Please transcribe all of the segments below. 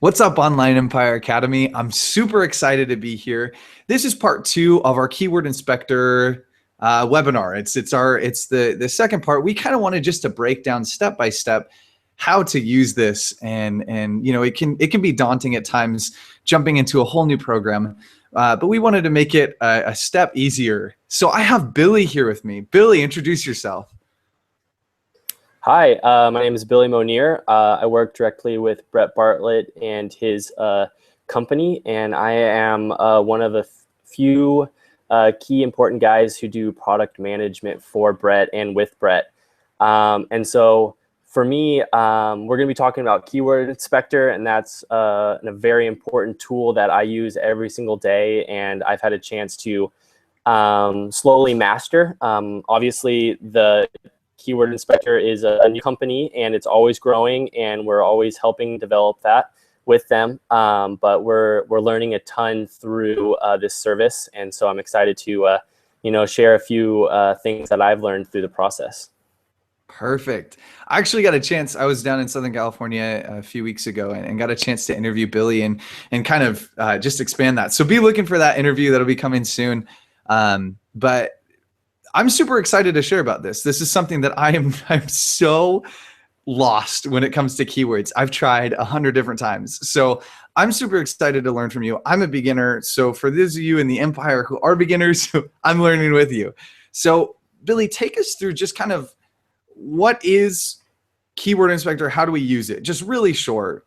What's up, Online Empire Academy? I'm super excited to be here. This is part two of our Keyword Inspector webinar. It's the second part. We kind of wanted just to break down step by step how to use this, and it can be daunting at times jumping into a whole new program, but we wanted to make it a step easier. So I have Billy here with me. Billy, introduce yourself. Hi, my name is Billy Monier. I work directly with Brett Bartlett and his company, and I am one of the few key important guys who do product management for Brett and with Brett. And so for me, we're going to be talking about Keyword Inspector, and that's a very important tool that I use every single day, and I've had a chance to slowly master. Obviously, the Keyword Inspector is a new company and it's always growing, and we're always helping develop that with them. But we're learning a ton through this service, and so I'm excited to share a few things that I've learned through the process. Perfect. I actually got a chance. I was down in Southern California a few weeks ago and got a chance to interview Billy and kind of just expand that. So be looking for that interview. That'll be coming soon. But I'm super excited to share about this. This is something that I'm so lost when it comes to keywords. I've tried 100 different times. So I'm super excited to learn from you. I'm a beginner. So for those of you in the Empire who are beginners, I'm learning with you. So Billy, take us through just kind of what is Keyword Inspector? How do we use it? Just really short.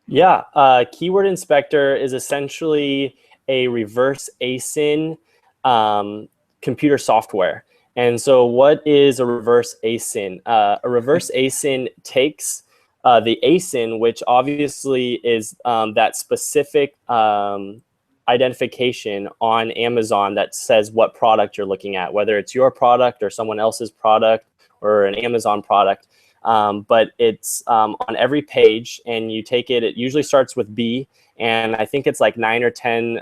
Yeah, Keyword Inspector is essentially a reverse ASIN computer software. And so what is a reverse ASIN? A reverse ASIN takes the ASIN, which obviously is that specific identification on Amazon that says what product you're looking at, whether it's your product or someone else's product or an Amazon product. But it's on every page, and you take it, it usually starts with B, and I think it's like 9 or 10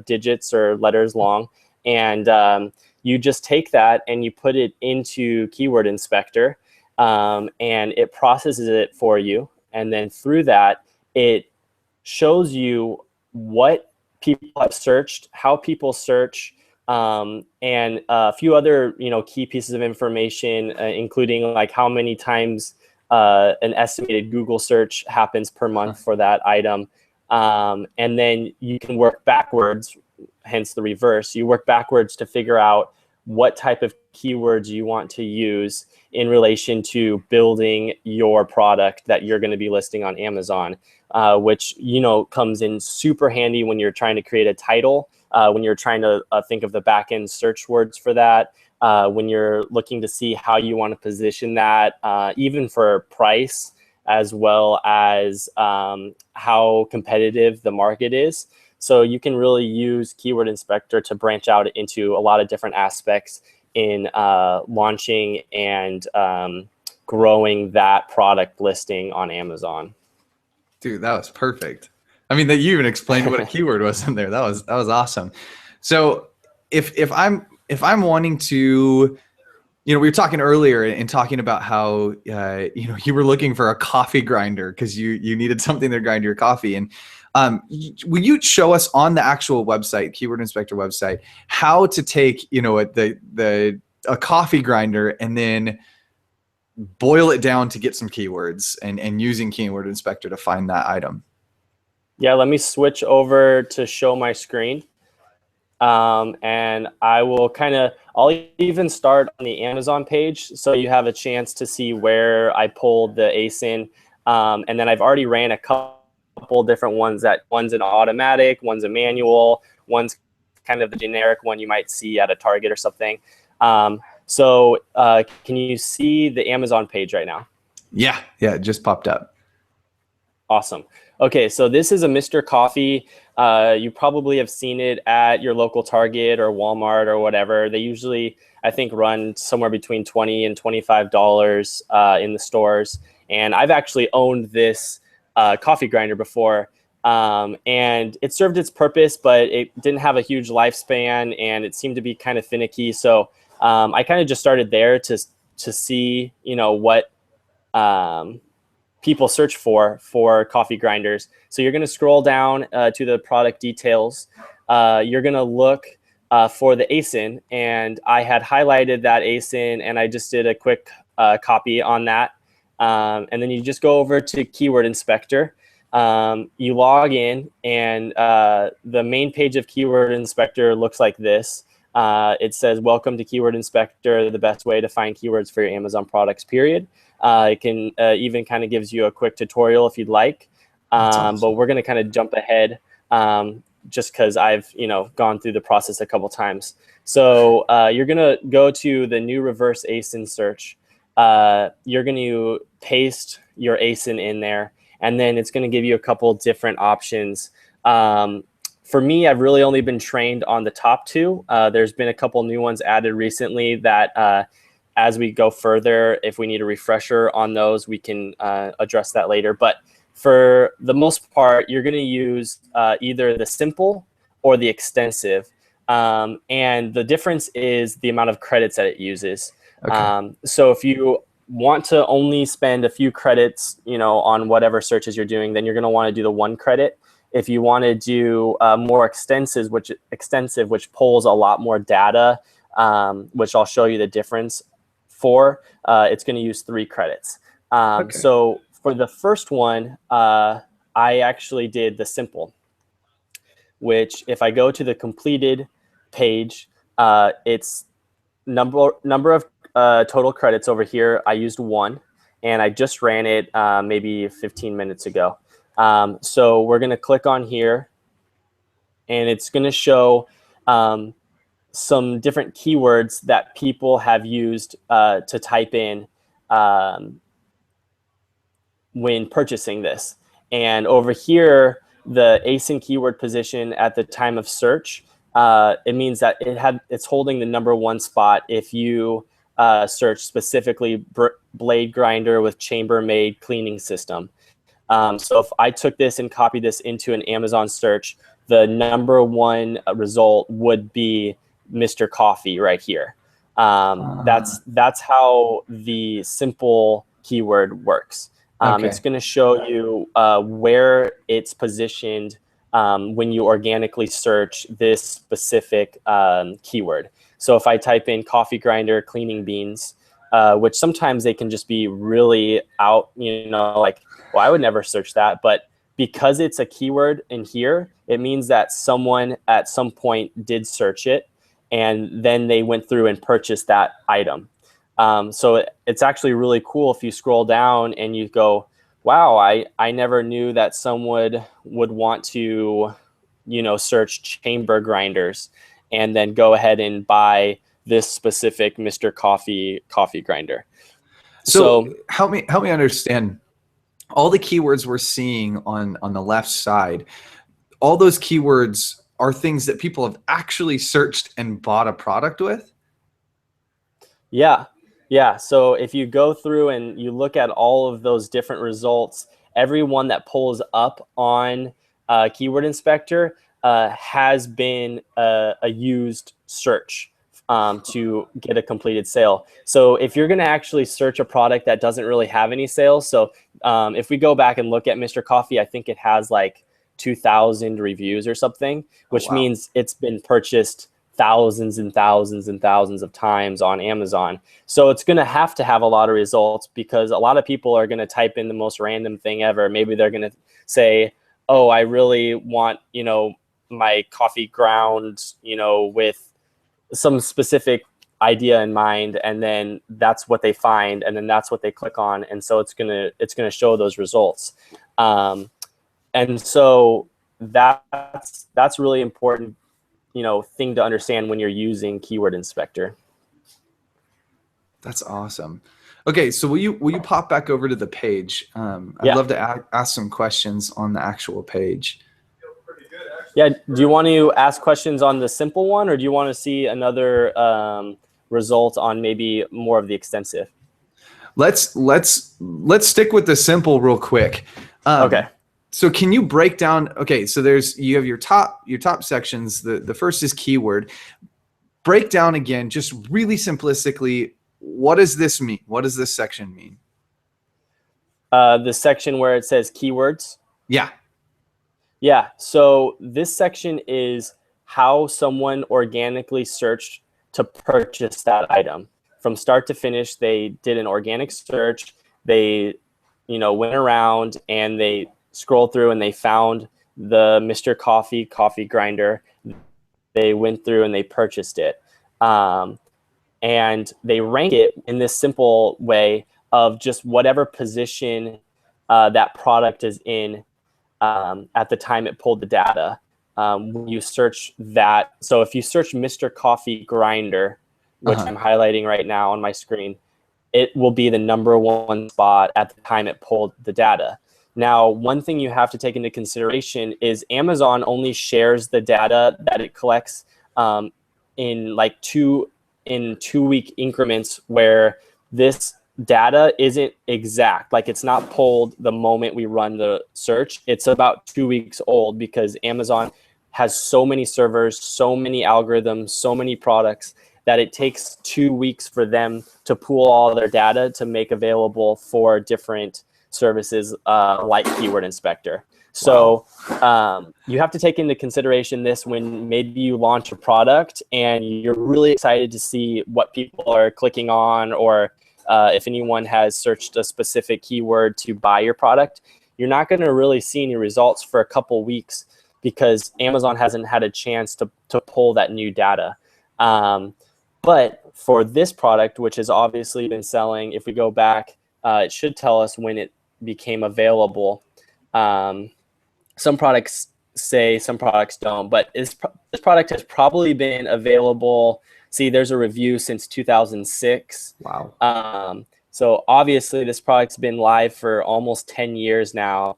digits or letters long. And you just take that and you put it into Keyword Inspector, and it processes it for you. And then through that, it shows you what people have searched, how people search, and a few other key pieces of information, including like how many times an estimated Google search happens per month for that item. And then you can work backwards, hence the reverse. You work backwards to figure out what type of keywords you want to use in relation to building your product that you're going to be listing on Amazon, which comes in super handy when you're trying to create a title, when you're trying to think of the back-end search words for that, when you're looking to see how you want to position that, even for price, as well as how competitive the market is. So you can really use Keyword Inspector to branch out into a lot of different aspects in launching and growing that product listing on Amazon. Dude, that was perfect. I mean, that you even explained what a keyword was in there. That was awesome. So if I'm wanting to, we were talking earlier and talking about how you were looking for a coffee grinder because you needed something to grind your coffee. And will you show us on the actual website, Keyword Inspector website, how to take a coffee grinder and then boil it down to get some keywords and using Keyword Inspector to find that item? Yeah, let me switch over to show my screen. And I will I'll even start on the Amazon page so you have a chance to see where I pulled the ASIN. And then I've already ran a couple different ones. One's an automatic, one's a manual, one's kind of the generic one you might see at a Target or something. So can you see the Amazon page right now? Yeah, it just popped up. Awesome. Okay, so this is a Mr. Coffee. You probably have seen it at your local Target or Walmart or whatever. They usually, I think, run somewhere between $20 and $25 in the stores. And I've actually owned this coffee grinder before. And it served its purpose, but it didn't have a huge lifespan, and it seemed to be kind of finicky. So I kind of just started there to see, what people search for coffee grinders. So you're going to scroll down to the product details. You're going to look for the ASIN, and I had highlighted that ASIN, and I just did a quick copy on that. And then you just go over to Keyword Inspector. You log in, and the main page of Keyword Inspector looks like this. It says, welcome to Keyword Inspector, the best way to find keywords for your Amazon products, period. It can even kind of gives you a quick tutorial if you'd like. Awesome. But we're going to kind of jump ahead just because I've gone through the process a couple times. So you're going to go to the new reverse ASIN search. You're going to paste your ASIN in there, and then it's going to give you a couple different options. For me, I've really only been trained on the top two. There's been a couple new ones added recently that as we go further, if we need a refresher on those, we can address that later. But for the most part, you're going to use either the simple or the extensive. And the difference is the amount of credits that it uses. Okay. So if you want to only spend a few credits, on whatever searches you're doing, then you're going to want to do the 1 credit. If you want to do more extensive, which pulls a lot more data, which I'll show you the difference for, it's going to use 3 credits. Okay. So for the first one, I actually did the simple, which if I go to the completed page, it's number of total credits over here. I used 1, and I just ran it maybe 15 minutes ago. So we're going to click on here, and it's going to show some different keywords that people have used to type in when purchasing this. And over here, the ASIN keyword position at the time of search, it means that it's holding the #1 spot if you search specifically blade grinder with chamber-made cleaning system. So if I took this and copied this into an Amazon search, the #1 result would be Mr. Coffee right here. That's how the simple keyword works. Okay. It's going to show you where it's positioned when you organically search this specific keyword. So if I type in coffee grinder cleaning beans, which sometimes they can just be really out, like, well, I would never search that. But because it's a keyword in here, it means that someone at some point did search it, and then they went through and purchased that item. So it's actually really cool if you scroll down and you go, wow, I never knew that someone would want to, search chamber grinders and then go ahead and buy this specific Mr. Coffee grinder. So help me understand. All the keywords we're seeing on the left side, all those keywords are things that people have actually searched and bought a product with? Yeah. So if you go through and you look at all of those different results, every one that pulls up on Keyword Inspector has been a used search to get a completed sale. So if you're going to actually search a product that doesn't really have any sales, so if we go back and look at Mr. Coffee, I think it has like 2,000 reviews or something, which means it's been purchased thousands and thousands and thousands of times on Amazon. So it's going to have a lot of results, because a lot of people are going to type in the most random thing ever. Maybe they're going to say, oh, I really want, my coffee ground, with some specific idea in mind, and then that's what they find, and then that's what they click on, and so it's gonna show those results. And so that's really important, thing to understand when you're using Keyword Inspector. That's awesome. Okay, so will you pop back over to the page? I'd love to ask some questions on the actual page. Yeah, do you want to ask questions on the simple one, or do you want to see another result on maybe more of the extensive? Let's stick with the simple real quick. Okay. So can you break down? Okay, so you have your top sections. The first is keyword. Break down again, just really simplistically. What does this mean? What does this section mean? The section where it says keywords. Yeah. Yeah. So this section is how someone organically searched to purchase that item. From start to finish, they did an organic search. They, went around and they scrolled through and they found the Mr. coffee grinder. They went through and they purchased it. And they rank it in this simple way of just whatever position that product is in at the time it pulled the data. When you search that, so if you search Mr. Coffee Grinder, which I'm highlighting right now on my screen, it will be the #1 spot at the time it pulled the data. Now, one thing you have to take into consideration is Amazon only shares the data that it collects in 2-week increments, where this data isn't exact. Like, it's not pulled the moment we run the search. It's about 2 weeks old because Amazon has so many servers, so many algorithms, so many products that it takes 2 weeks for them to pool all their data to make available for different services like Keyword Inspector. So you have to take into consideration this when maybe you launch a product and you're really excited to see what people are clicking on, or if anyone has searched a specific keyword to buy your product. You're not going to really see any results for a couple weeks because Amazon hasn't had a chance to pull that new data. But for this product, which has obviously been selling, if we go back, it should tell us when it became available. Some products say, some products don't, but this product has probably been available. See, there's a review since 2006. Wow. So obviously this product's been live for almost 10 years now.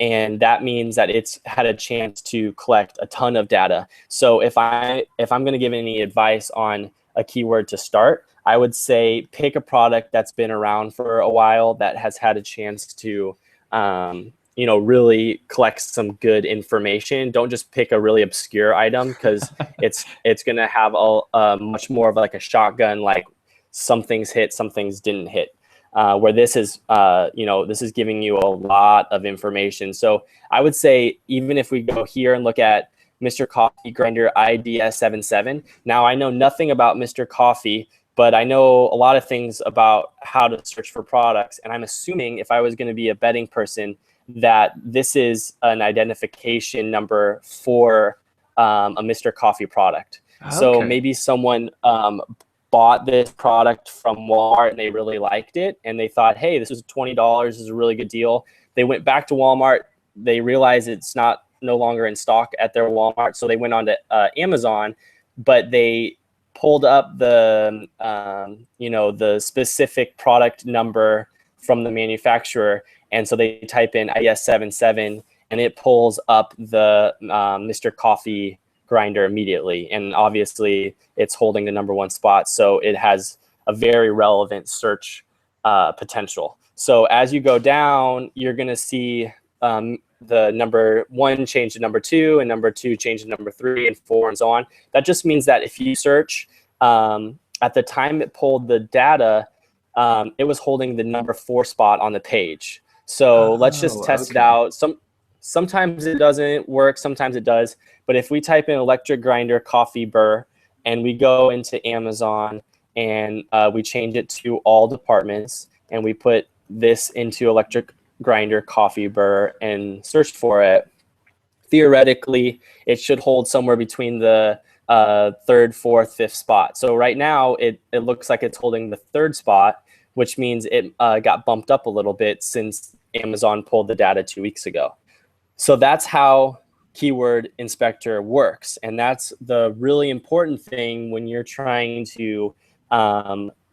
And that means that it's had a chance to collect a ton of data. So if I'm going to give any advice on a keyword to start, I would say pick a product that's been around for a while, that has had a chance to really collect some good information. Don't just pick a really obscure item, because it's going to have a much more of like a shotgun, like some things hit, some things didn't hit. Where this is, this is giving you a lot of information. So I would say, even if we go here and look at Mr. Coffee Grinder IDS77, now I know nothing about Mr. Coffee, but I know a lot of things about how to search for products. And I'm assuming, if I was going to be a betting person, that this is an identification number for a Mr. Coffee product. Okay. So maybe someone bought this product from Walmart and they really liked it, and they thought, hey, this is $20, this is a really good deal. They went back to Walmart, they realized it's no longer in stock at their Walmart, so they went on to Amazon, but they pulled up the the specific product number from the manufacturer, and so they type in IDS77 and it pulls up the Mr. Coffee Grinder immediately, and obviously it's holding the #1 spot, so it has a very relevant search potential. So as you go down, you're going to see the #1 change to #2, and #2 change to #3 and 4, and so on. That just means that if you search at the time it pulled the data, it was holding the #4 spot on the page. So let's just test it out. Sometimes it doesn't work, sometimes it does. But if we type in electric grinder coffee burr and we go into Amazon and we change it to all departments, and we put this into electric grinder coffee burr and search for it, theoretically, it should hold somewhere between the 3rd, 4th, 5th spot. So right now, it looks like it's holding the 3rd spot, which means it got bumped up a little bit since Amazon pulled the data 2 weeks ago. So that's how Keyword Inspector works. And that's the really important thing when you're trying to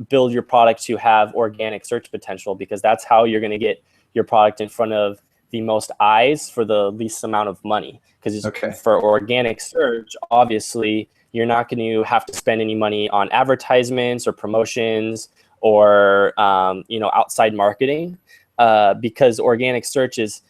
build your product to have organic search potential, because that's how you're going to get your product in front of the most eyes for the least amount of money. Because for organic search, obviously, you're not going to have to spend any money on advertisements or promotions or outside marketing, because organic search is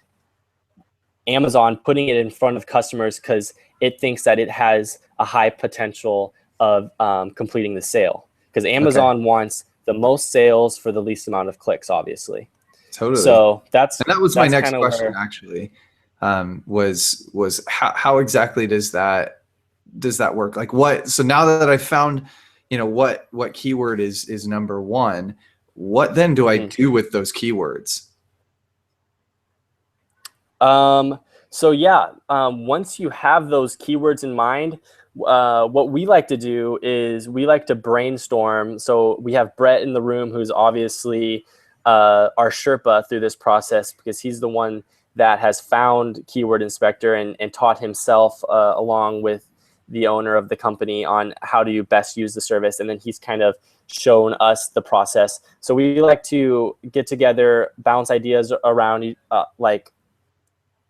Amazon putting it in front of customers because it thinks that it has a high potential of completing the sale. Because Amazon wants the most sales for the least amount of clicks, obviously. Totally. So And that was my that's next kind of question, where. actually. Was how exactly does that work? Like what? So now that I've found, what keyword is number one, what then do I Mhm. do with those keywords? So yeah, once you have those keywords in mind, what we like to do is we like to brainstorm. So we have Brett in the room, who's obviously our Sherpa through this process, because he's the one that has found Keyword Inspector and taught himself along with the owner of the company on how do you best use the service. And then he's kind of shown us the process. So we like to get together, bounce ideas around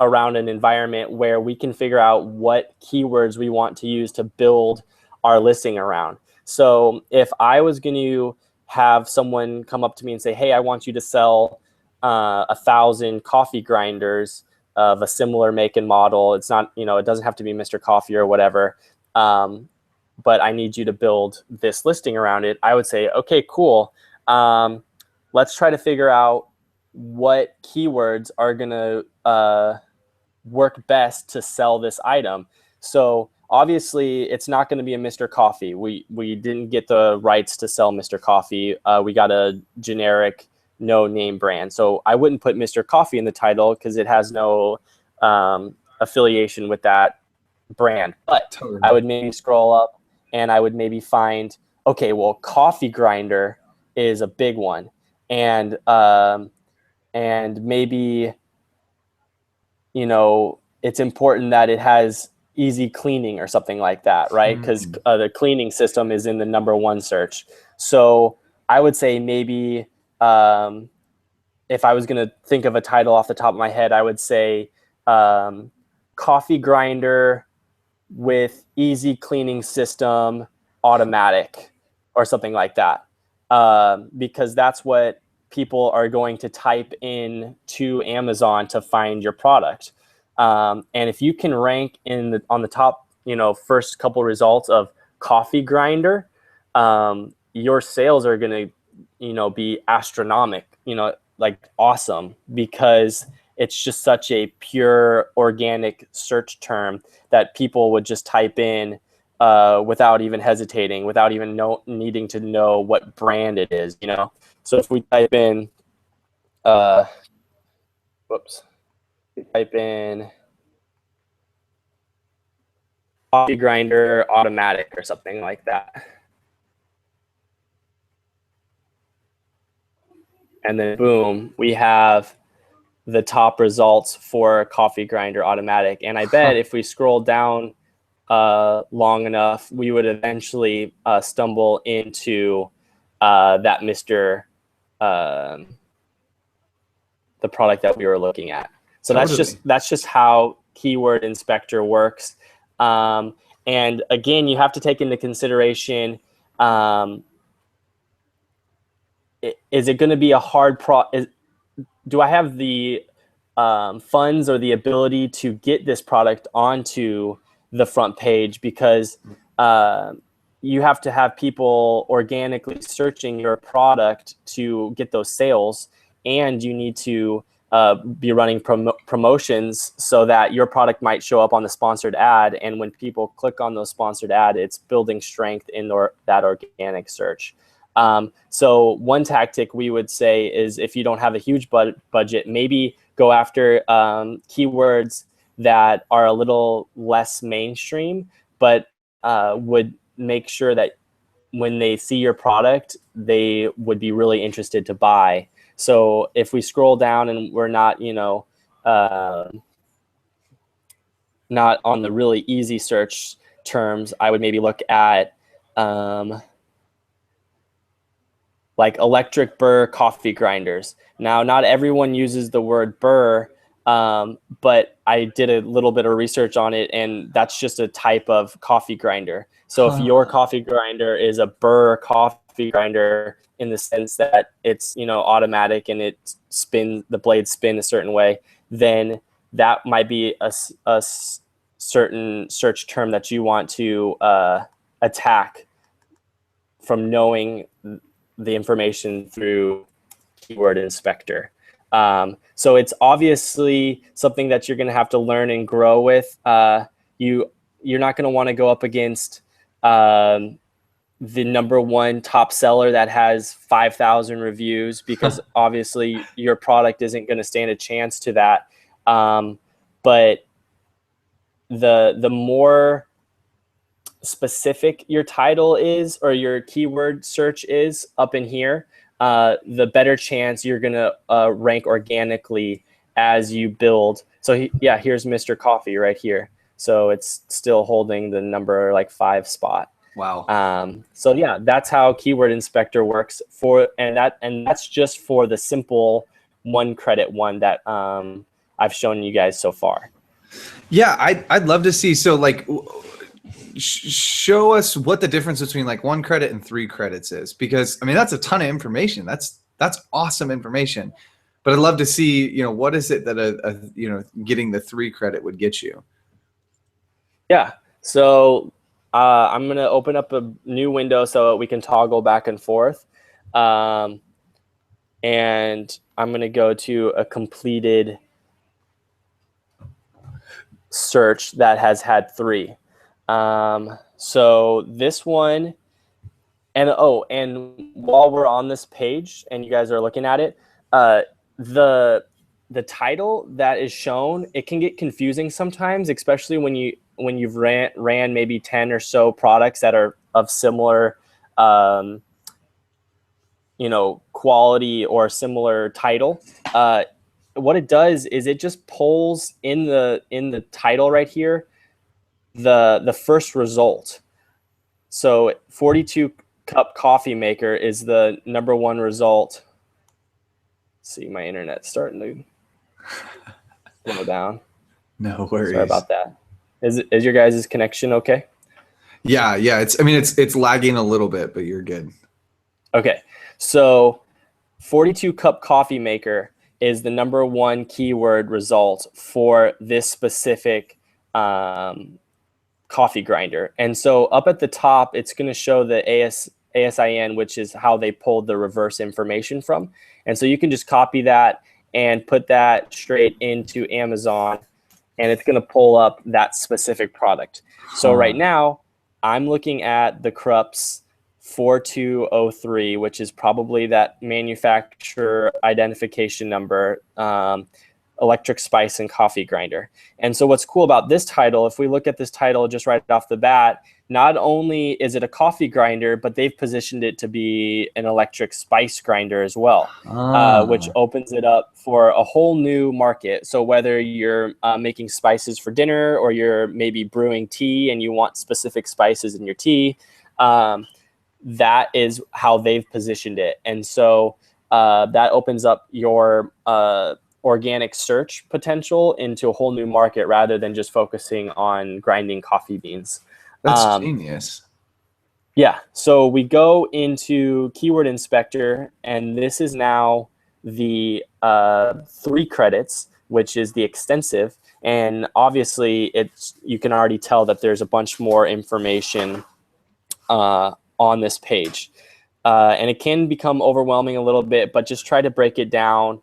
around an environment where we can figure out what keywords we want to use to build our listing around. So if I was going to have someone come up to me and say, hey, I want you to sell 1,000 coffee grinders of a similar make and model. It's not, it doesn't have to be Mr. Coffee or whatever. But I need you to build this listing around it. I would say, okay, cool. Let's try to figure out what keywords are going to work best to sell this item. So obviously it's not going to be a Mr. Coffee. We didn't get the rights to sell Mr. Coffee. We got a generic no name brand. So I wouldn't put Mr. Coffee in the title because it has no affiliation with that brand. But I Totally. would maybe scroll up and I would maybe find, okay, well, coffee grinder is a big one. And maybe, it's important that it has easy cleaning or something like that, right? Because Hmm. the cleaning system is in the #1 search. So I would say maybe um, if I was going to think of a title off the top of my head, I would say um, coffee grinder with easy cleaning system automatic or something like that. Because that's what people are going to type in to Amazon to find your product. And if you can rank on the top, first couple results of coffee grinder, your sales are going to, be astronomical, like awesome, because it's just such a pure organic search term that people would just type in without even hesitating, without even needing to know what brand it is, So if we type in, uh, whoops, we type in coffee grinder automatic or something like that. And then boom, we have the top results for coffee grinder automatic. And I bet if we scroll down long enough, we would eventually stumble into that Mr. The product that we were looking at. So Totally. that's just how Keyword Inspector works. And again, you have to take into consideration, is it going to be a hard do I have the funds or the ability to get this product onto the front page? Because uh, you have to have people organically searching your product to get those sales, and you need to be running promotions so that your product might show up on the sponsored ad. And when people click on those sponsored ad, it's building strength in that organic search. So one tactic we would say is, if you don't have a huge budget, maybe go after keywords that are a little less mainstream, but would make sure that when they see your product, they would be really interested to buy. So if we scroll down and we're not, not on the really easy search terms, I would maybe look at like electric burr coffee grinders. Now, not everyone uses the word burr, but I did a little bit of research on it, and that's just a type of coffee grinder. So if your Huh. coffee grinder is a burr coffee grinder in the sense that it's, automatic and the blades spin a certain way, then that might be a certain search term that you want to attack from knowing the information through Keyword Inspector. So it's obviously something that you're going to have to learn and grow with. You're not going to want to go up against the #1 top seller that has 5,000 reviews, because obviously your product isn't going to stand a chance to that. But the more specific your title is, or your keyword search is up in here, the better chance you're going to rank organically as you build. So yeah, here's Mr. Coffee right here. So it's still holding the number like 5 spot. Wow. So yeah, that's how Keyword Inspector works and that's just for the simple 1 credit one that I've shown you guys so far. Yeah, I'd love to see. So like, show us what the difference between like 1 credit and 3 credits is, because I mean that's a ton of information. That's awesome information. But I'd love to see, you know, what is it that you know, getting the 3 credit would get you? Yeah. So I'm going to open up a new window so we can toggle back and forth. And I'm going to go to a completed search that has had 3. So this one, and while we're on this page and you guys are looking at it, the title that is shown, it can get confusing sometimes, especially when you've ran maybe 10 or so products that are of similar quality or similar title. What it does is it just pulls in the title right here the first result. So 42 cup coffee maker is the #1 result. Let's see, my internet's starting to slow down. No worries. Sorry about that. Is your guys' connection okay? Yeah. It's lagging a little bit, but you're good. Okay. So 42 cup coffee maker is the #1 keyword result for this specific coffee grinder. And so up at the top, it's going to show the ASIN, which is how they pulled the reverse information from. And so you can just copy that and put that straight into Amazon, and it's going to pull up that specific product. So right now, I'm looking at the Krups 4203, which is probably that manufacturer identification number, electric spice and coffee grinder. And so what's cool about this title, if we look at this title just right off the bat, not only is it a coffee grinder, but they've positioned it to be an electric spice grinder as well, which opens it up for a whole new market. So whether you're making spices for dinner, or you're maybe brewing tea and you want specific spices in your tea, that is how they've positioned it. And so that opens up your organic search potential into a whole new market, rather than just focusing on grinding coffee beans. That's genius. Yeah. So we go into Keyword Inspector, and this is now the 3 credits, which is the extensive. And obviously, you can already tell that there's a bunch more information on this page. And it can become overwhelming a little bit, but just try to break it down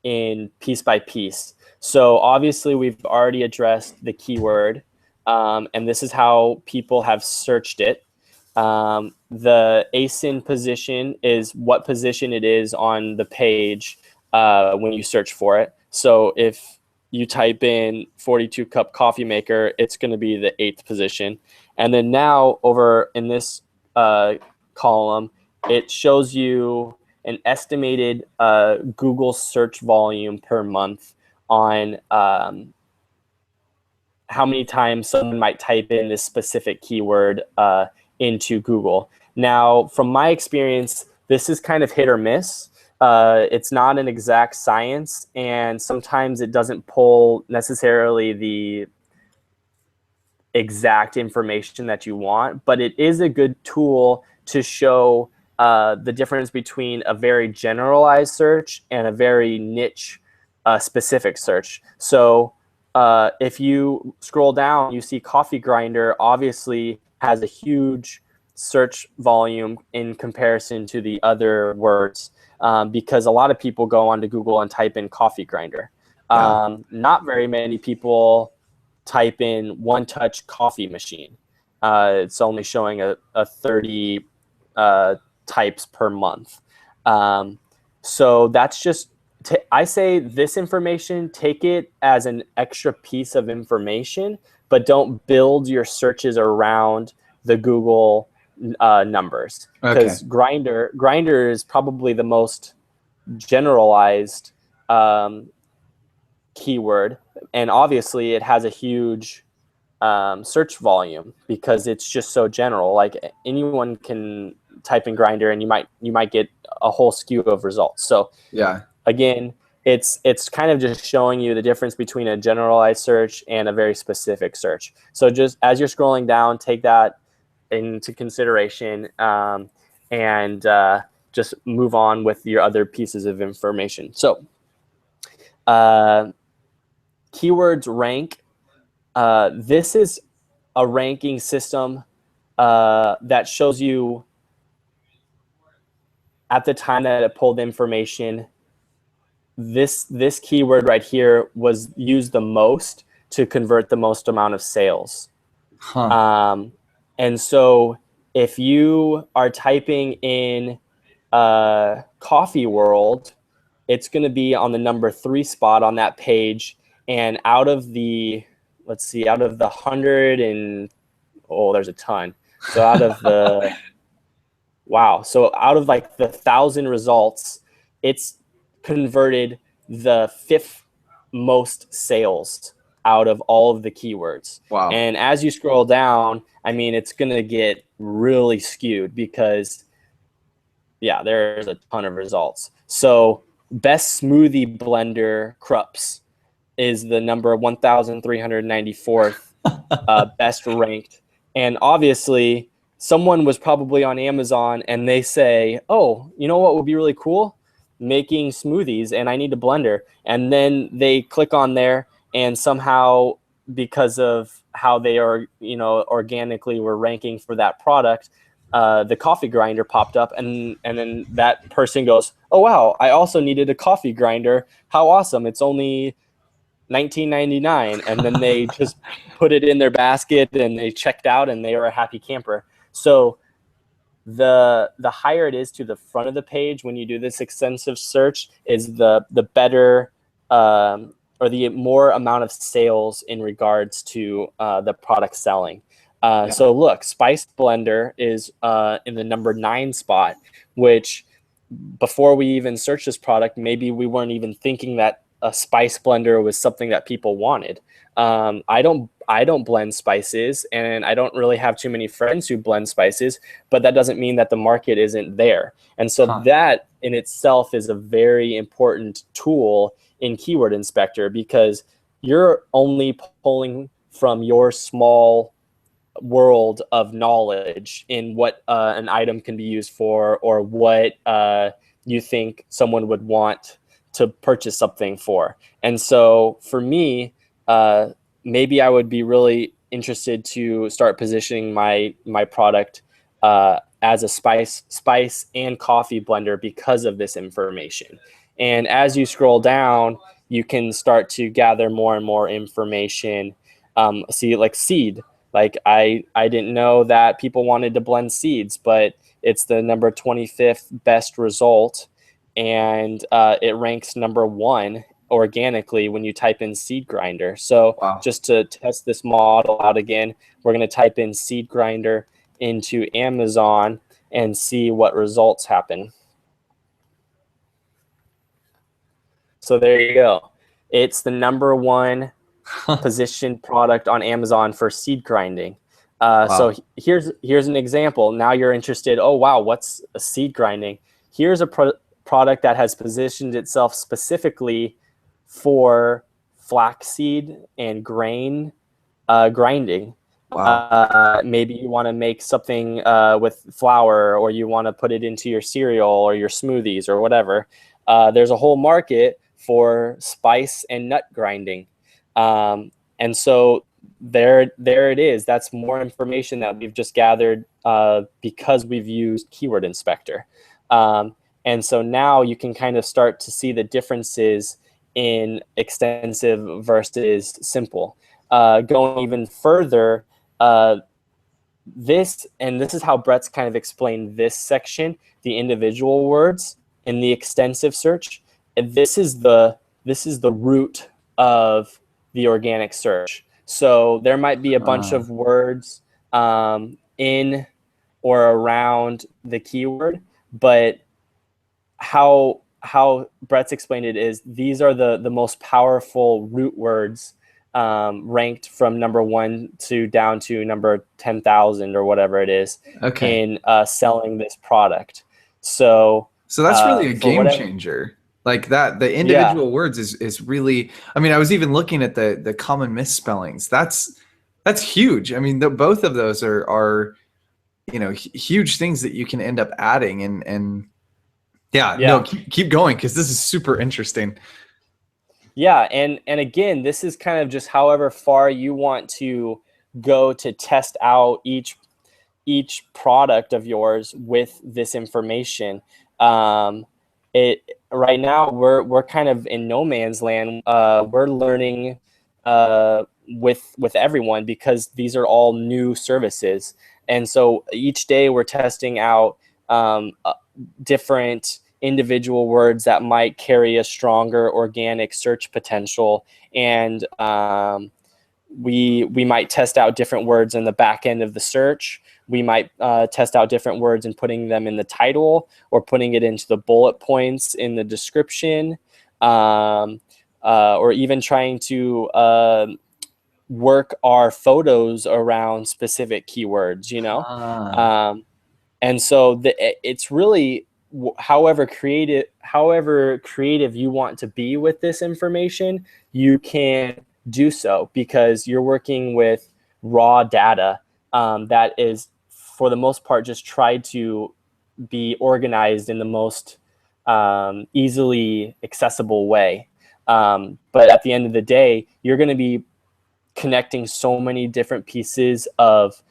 in piece by piece. So obviously, we've already addressed the keyword. And this is how people have searched it. The ASIN position is what position it is on the page when you search for it. So if you type in 42 cup coffee maker, it's going to be the 8th position. And then now over in this column, it shows you an estimated Google search volume per month on how many times someone might type in this specific keyword into Google. Now, from my experience, this is kind of hit or miss. It's not an exact science, and sometimes it doesn't pull necessarily the exact information that you want, but it is a good tool to show the difference between a very generalized search and a very niche specific search. So if you scroll down, you see coffee grinder obviously has a huge search volume in comparison to the other words. because a lot of people go onto Google and type in coffee grinder. Yeah. Not very many people type in one-touch coffee machine. It's only showing a 30 types per month. So that's just, I say this information, take it as an extra piece of information, but don't build your searches around the Google numbers, Okay. because grinder is probably the most generalized keyword, and obviously it has a huge search volume because it's just so general. Like anyone can type in grinder and you might get a whole skew of results. So Yeah. again, it's kind of just showing you the difference between a generalized search and a very specific search. So just as you're scrolling down, take that into consideration, and just move on with your other pieces of information. So keywords rank. This is a ranking system that shows you at the time that it pulled information, this keyword right here was used the most to convert the most amount of sales. Huh. And so if you are typing in coffee world, it's going to be on the number 3 spot on that page. And out of the, let's see, out of the 100 and, oh, there's a ton. So out of the, wow. So out of like the 1,000 results, it's converted the 5th most sales out of all of the keywords. Wow. And as you scroll down, I mean, it's going to get really skewed because, yeah, there's a ton of results. So best smoothie blender Krups is the number 1,394th best ranked. And obviously, someone was probably on Amazon and they say, oh, you know what would be really cool? Making smoothies, and I need a blender. And then they click on there, and somehow, because of how they are, organically were ranking for that product, the coffee grinder popped up, and then that person goes, oh, wow, I also needed a coffee grinder. How awesome. It's only $19.99, and then they just put it in their basket and they checked out and they were a happy camper. So the higher it is to the front of the page when you do this extensive search is the better, or the more amount of sales in regards to the product selling. Yeah. So look, Spice Blender is in the number 9 spot, which before we even searched this product, maybe we weren't even thinking that a spice blender was something that people wanted. I don't blend spices, and I don't really have too many friends who blend spices, but that doesn't mean that the market isn't there. And so that in itself is a very important tool in Keyword Inspector, because you're only pulling from your small world of knowledge in what an item can be used for, or what you think someone would want to purchase something for. And so for me, maybe I would be really interested to start positioning my product as a spice and coffee blender because of this information. And as you scroll down, you can start to gather more and more information. See, like seed. Like I didn't know that people wanted to blend seeds, but it's the number 25th best result, and it ranks number 1 organically when you type in seed grinder. So Wow. just to test this model out again, we're going to type in seed grinder into Amazon and see what results happen. So there you go. It's the number 1 positioned product on Amazon for seed grinding. Wow. So here's an example. Now you're interested. Oh wow, what's a seed grinding? Here's a product that has positioned itself specifically for flaxseed and grain grinding. Wow. Maybe you want to make something with flour, or you want to put it into your cereal or your smoothies or whatever. There's a whole market for spice and nut grinding. And so there it is. That's more information that we've just gathered because we've used Keyword Inspector. And so now you can kind of start to see the differences in extensive versus simple. Going even further, this is how Brett's kind of explained this section, the individual words in the extensive search. And this is the root of the organic search. So there might be a bunch of words in or around the keyword, but how Brett's explained it is these are the most powerful root words, ranked from number 1 to down to number 10,000 or whatever it is, Okay. in selling this product. So that's really a game changer. Like that, the individual words is really, I mean, I was even looking at the common misspellings. That's huge. I mean, both of those are huge things that you can end up adding, and no, keep going, because this is super interesting. Yeah, and again, this is kind of just however far you want to go to test out each product of yours with this information. Right now we're kind of in no man's land. We're learning with everyone, because these are all new services, and so each day we're testing out different individual words that might carry a stronger organic search potential, and we might test out different words in the back end of the search. We might test out different words and putting them in the title, or putting it into the bullet points in the description, or even trying to work our photos around specific keywords, and so it's really however creative you want to be with this information, you can do so, because you're working with raw data that is, for the most part, just tried to be organized in the most easily accessible way. But at the end of the day, you're going to be connecting so many different pieces of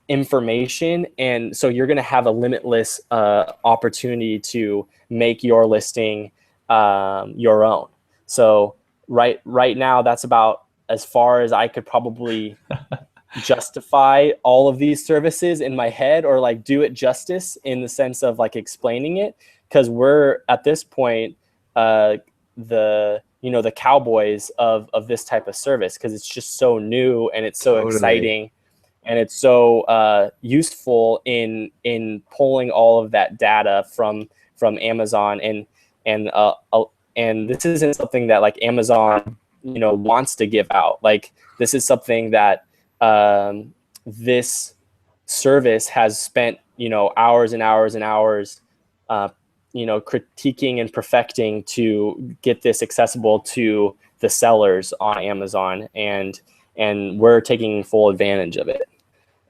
information, and so you're going to have a limitless opportunity to make your listing your own. So right now, that's about as far as I could probably justify all of these services in my head, or like do it justice in the sense of like explaining it, because we're at this point the cowboys of this type of service, because it's just so new and it's so exciting, and it's so useful in pulling all of that data from Amazon, and this isn't something that like Amazon wants to give out. Like, this is something that this service has spent hours and hours and hours critiquing and perfecting to get this accessible to the sellers on Amazon, and we're taking full advantage of it.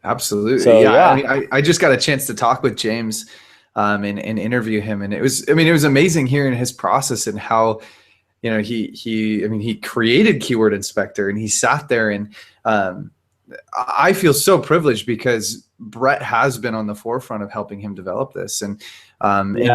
Absolutely. So, yeah. I mean, I just got a chance to talk with James and interview him, and it was amazing hearing his process and how he created Keyword Inspector, and he sat there, and I feel so privileged because Brett has been on the forefront of helping him develop this, and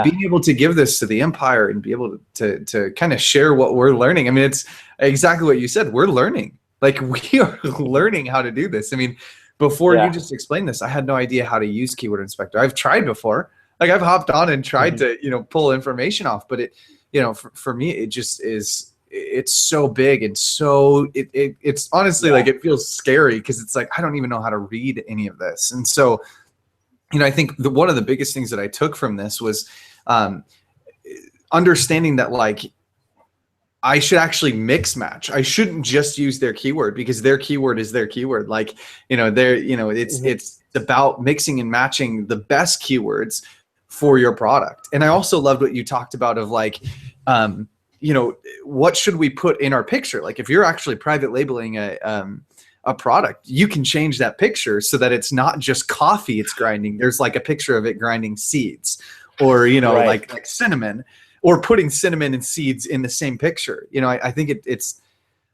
being able to give this to the Empire and be able to kind of share what we're learning. I mean, it's exactly what you said. We're learning. Like, we are learning how to do this. I mean, before you just explained this, I had no idea how to use Keyword Inspector. I've tried before. Like, I've hopped on and tried to, pull information off, but it, for me, it just is, it's so big, and so it's honestly like, it feels scary, because it's like, I don't even know how to read any of this. And so, I think one of the biggest things that I took from this was understanding that, like, I should actually mix match. I shouldn't just use their keyword, because their keyword is their keyword. Like, it's about mixing and matching the best keywords for your product. And I also loved what you talked about of like, what should we put in our picture? Like, if you're actually private labeling a product, you can change that picture so that it's not just coffee it's grinding. There's like a picture of it grinding seeds, or, like cinnamon, or putting cinnamon and seeds in the same picture. I think it's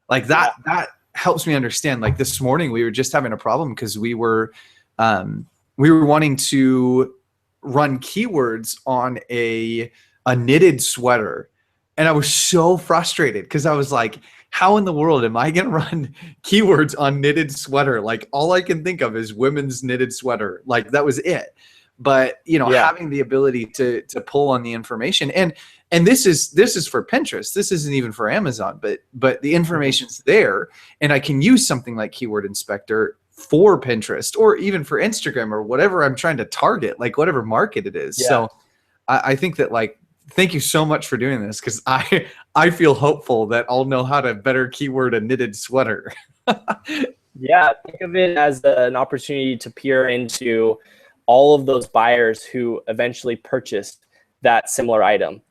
like that. That helps me understand. Like, this morning we were just having a problem because we were wanting to run keywords on a knitted sweater. And I was so frustrated because I was like, how in the world am I going to run keywords on knitted sweater? Like all I can think of is women's knitted sweater. Like that was it. But, you know, Yeah. having the ability to pull on the information, and this is for Pinterest. This isn't even for Amazon, but the information's there, and I can use something like Keyword Inspector for Pinterest or even for Instagram or whatever I'm trying to target, like whatever market it is. Yeah. So I think that, like, thank you so much for doing this, because I feel hopeful that I'll know how to better keyword a knitted sweater. Yeah, think of it as an opportunity to peer into all of those buyers who eventually purchased that similar item,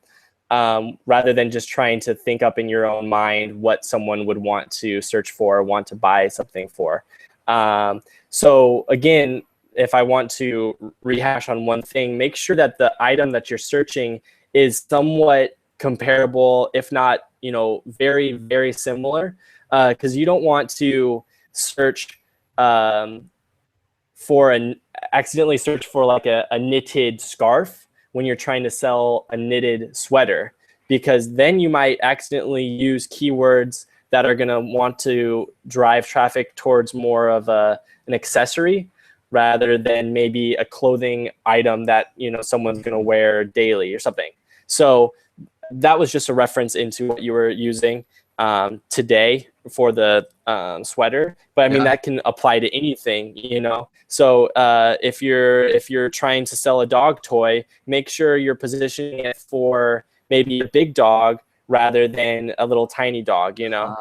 rather than just trying to think up in your own mind what someone would want to search for or want to buy something for. So again, if I want to rehash on one thing, make sure that the item that you're searching is somewhat comparable, if not, you know, very, very similar, because you don't want to search accidentally search for like a knitted scarf when you're trying to sell a knitted sweater, because then you might accidentally use keywords that are going to want to drive traffic towards more of an accessory rather than maybe a clothing item that, you know, someone's going to wear daily or something. So that was just a reference into what you were using today for the sweater, but I mean, that can apply to anything, you know. So if you're trying to sell a dog toy, make sure you're positioning it for maybe a big dog rather than a little tiny dog, you know.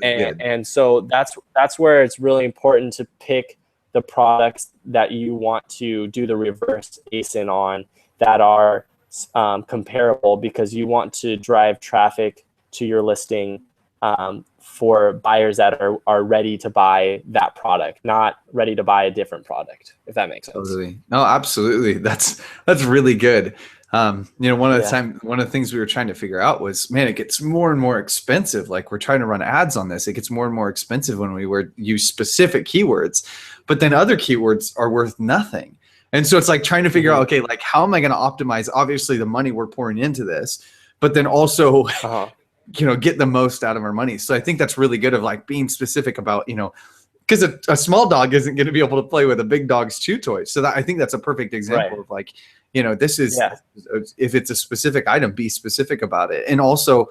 Really and so that's where it's really important to pick the products that you want to do the reverse ASIN on that are comparable, because you want to drive traffic to your listing for buyers that are ready to buy that product, not ready to buy a different product, if that makes sense. Totally. No, absolutely. That's really good. You know, one of the things we were trying to figure out was, man, it gets more and more expensive. Like, we're trying to run ads on this. It gets more and more expensive when we use specific keywords, but then other keywords are worth nothing. And so it's like trying to figure out, okay, like, how am I going to optimize, obviously, the money we're pouring into this, but then also, you know, get the most out of our money. So I think that's really good, of like being specific about, you know, because a small dog isn't going to be able to play with a big dog's chew toy. So I think that's a perfect example of, like, you know, this is, if it's a specific item, be specific about it. And also,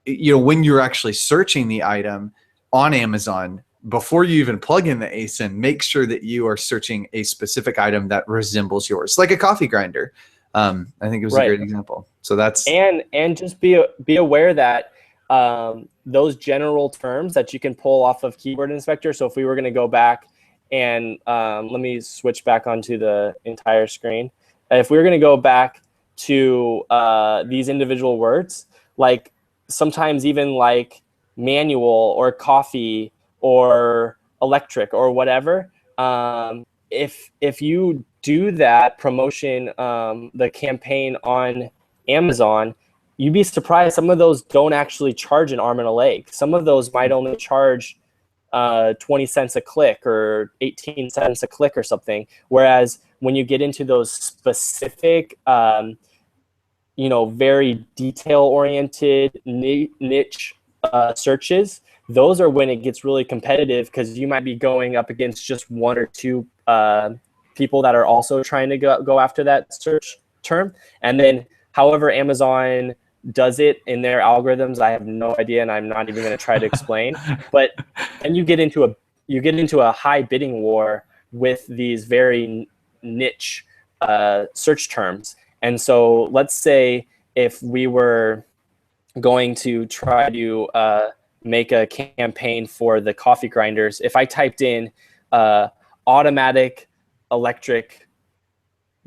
you know, when you're actually searching the item on Amazon, before you even plug in the ASIN, make sure that you are searching a specific item that resembles yours, like a coffee grinder. I think it was a great example. So that's, and just be aware that those general terms that you can pull off of Keyword Inspector. So if we were going to go back and let me switch back onto the entire screen. If we were going to go back to these individual words, like sometimes even like manual or coffee or electric or whatever, if you do that promotion, the campaign on Amazon, you'd be surprised some of those don't actually charge an arm and a leg. Some of those might only charge 20 cents a click or 18 cents a click or something. Whereas when you get into those specific, you know, very detail-oriented niche searches, those are when it gets really competitive, because you might be going up against just one or two people that are also trying to go after that search term. And then however Amazon does it in their algorithms, I have no idea, and I'm not even going to try to explain. But then you get into a high bidding war with these very niche search terms. And so let's say if we were going to try to make a campaign for the coffee grinders, if I typed in automatic electric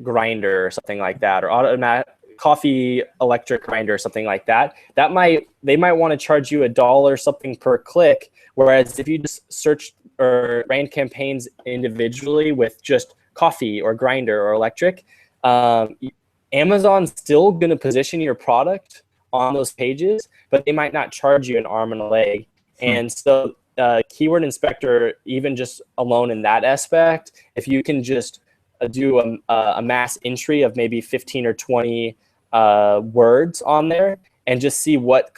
grinder or something like that, or automatic coffee electric grinder or something like that, they might want to charge you $1 something per click. Whereas if you just search or ran campaigns individually with just coffee or grinder or electric, Amazon's still going to position your product on those pages, but they might not charge you an arm and a leg. And so Keyword Inspector, even just alone in that aspect, if you can just do a mass entry of maybe 15 or 20 words on there, and just see what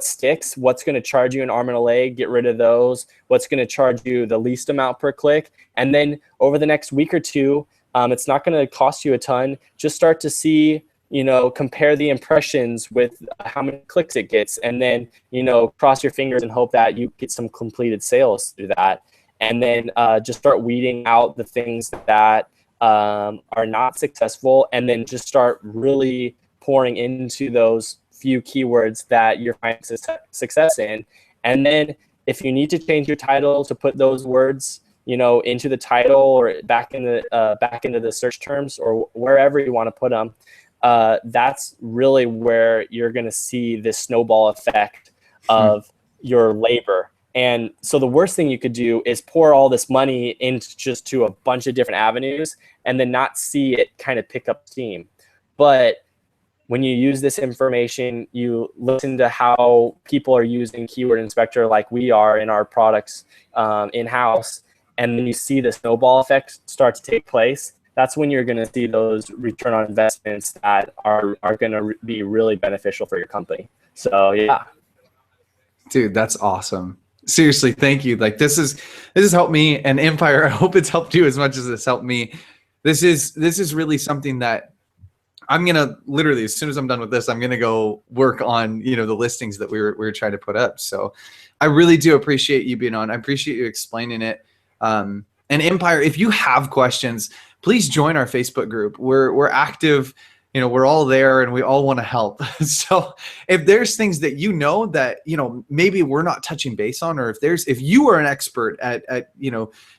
sticks, what's going to charge you an arm and a leg, get rid of those, what's going to charge you the least amount per click. And then over the next week or two, it's not going to cost you a ton. Just start to see, compare the impressions with how many clicks it gets, and then, cross your fingers and hope that you get some completed sales through that. And then just start weeding out the things that are not successful, and then just start really pouring into those few keywords that you're finding success in. And then if you need to change your title to put those words, into the title or back into the search terms or wherever you want to put them, that's really where you're going to see this snowball effect of your labor. And so the worst thing you could do is pour all this money into just to a bunch of different avenues and then not see it kind of pick up steam. But when you use this information, you listen to how people are using Keyword Inspector like we are in our products in-house, and then you see the snowball effect start to take place. That's when you're going to see those return on investments that are going to be really beneficial for your company. So yeah. Dude, that's awesome. Seriously, thank you. Like this has helped me, and Empire, I hope it's helped you as much as it's helped me. This is really something that I'm gonna literally, as soon as I'm done with this, I'm gonna go work on the listings that we were trying to put up. So I really do appreciate you being on. I appreciate you explaining it. And Empire, if you have questions, please join our Facebook group. We're active. We're all there and we all want to help. So if there's things that that maybe we're not touching base on, or if you are an expert at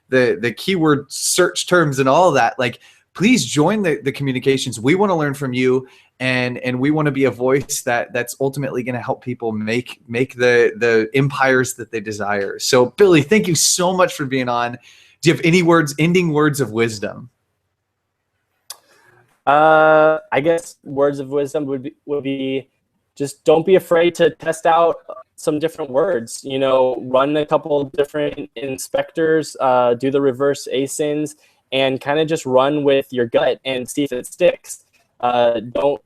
the keyword search terms and all of that, like, please join the communications. We want to learn from you, and we want to be a voice that's ultimately going to help people make the empires that they desire. So Billy, thank you so much for being on. Do you have any ending words of wisdom? I guess words of wisdom would be just don't be afraid to test out some different words. Run a couple different inspectors, do the reverse ASINs, and kind of just run with your gut and see if it sticks. Don't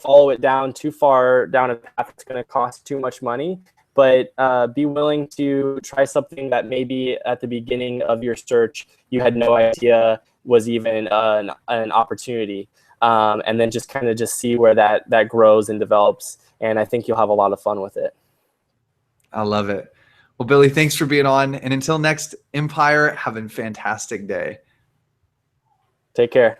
follow it down too far down a path that's going to cost too much money, but be willing to try something that maybe at the beginning of your search you had no idea was even an opportunity, and then just kind of see where that grows and develops. And I think you'll have a lot of fun with it. I love it. Well, Billy, thanks for being on. And until next Empire, have a fantastic day. Take care.